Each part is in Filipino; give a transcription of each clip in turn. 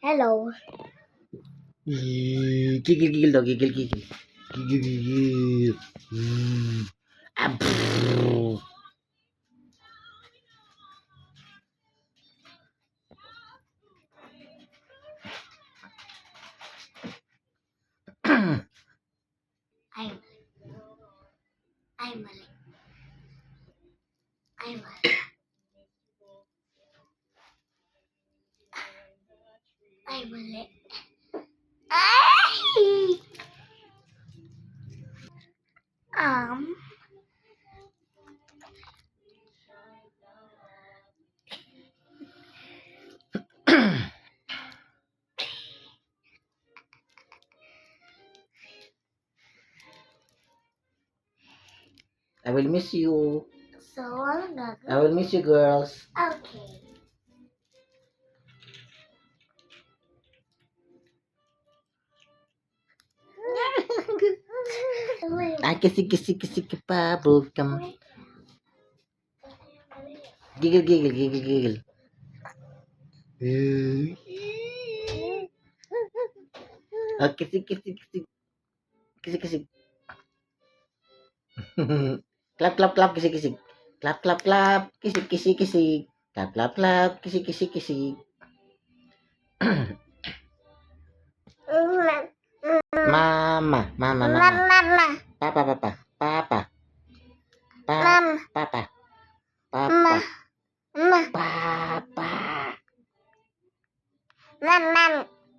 Hello. Gigil daw, gigil. Gigil. Brrr. I'm mali. Ay! Um, I will miss you. so I'm gonna I will miss you, girls. Okay. Ay, kisi pa, bullcam. Gigil. Ah, kisi. Clap, kisi. Clap, kisi. Clap, kisi. Mama. Mama. Papa. Papa. Mama. Papa. Mama.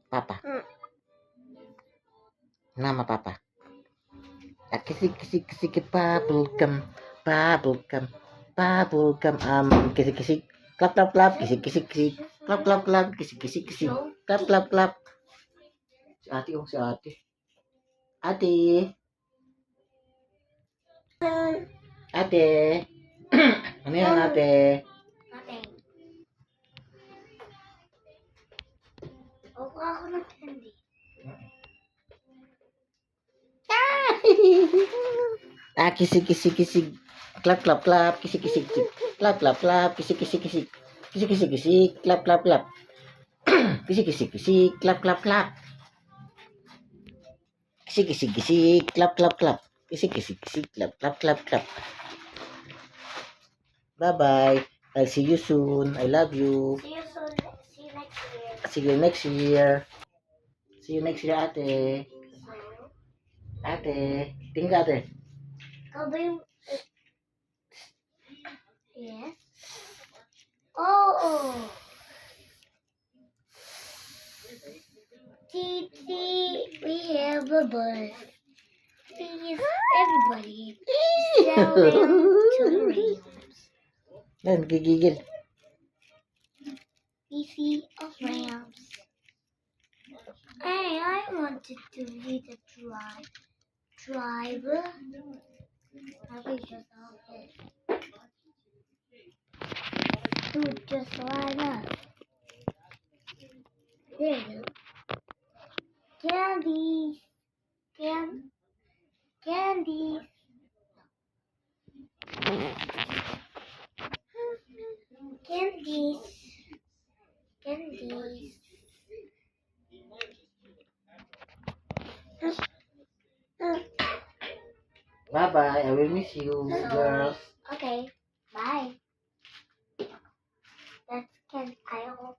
Papa. Nama Papa. Ah, kisi bubblegum. Kisi. Clap, kisi. Clap, kisi. Clap. Si ate. Ate. Ano yan, ate? Ako ng candy. Ah, kisi. Clap, kisi. Clap, kisi. Kisi. Clap. Kisi. Clap. Kisi. Clap. Kisi. Clap. Bye-bye. I'll see you soon. I love you. See you soon. See you next year. See you next year. See you next year, ate. Tingin ka, ate. Yes. Oh. Titi, we have a bus. Please, everybody, selling rams. Yan, gigigil. PC of rams. Hey, I wanted to be the driver. I will just okay. Dude, just line up. There you go. Candies. Candies. Bye-bye. I will miss you, girls. Okay, bye. That's can I hope.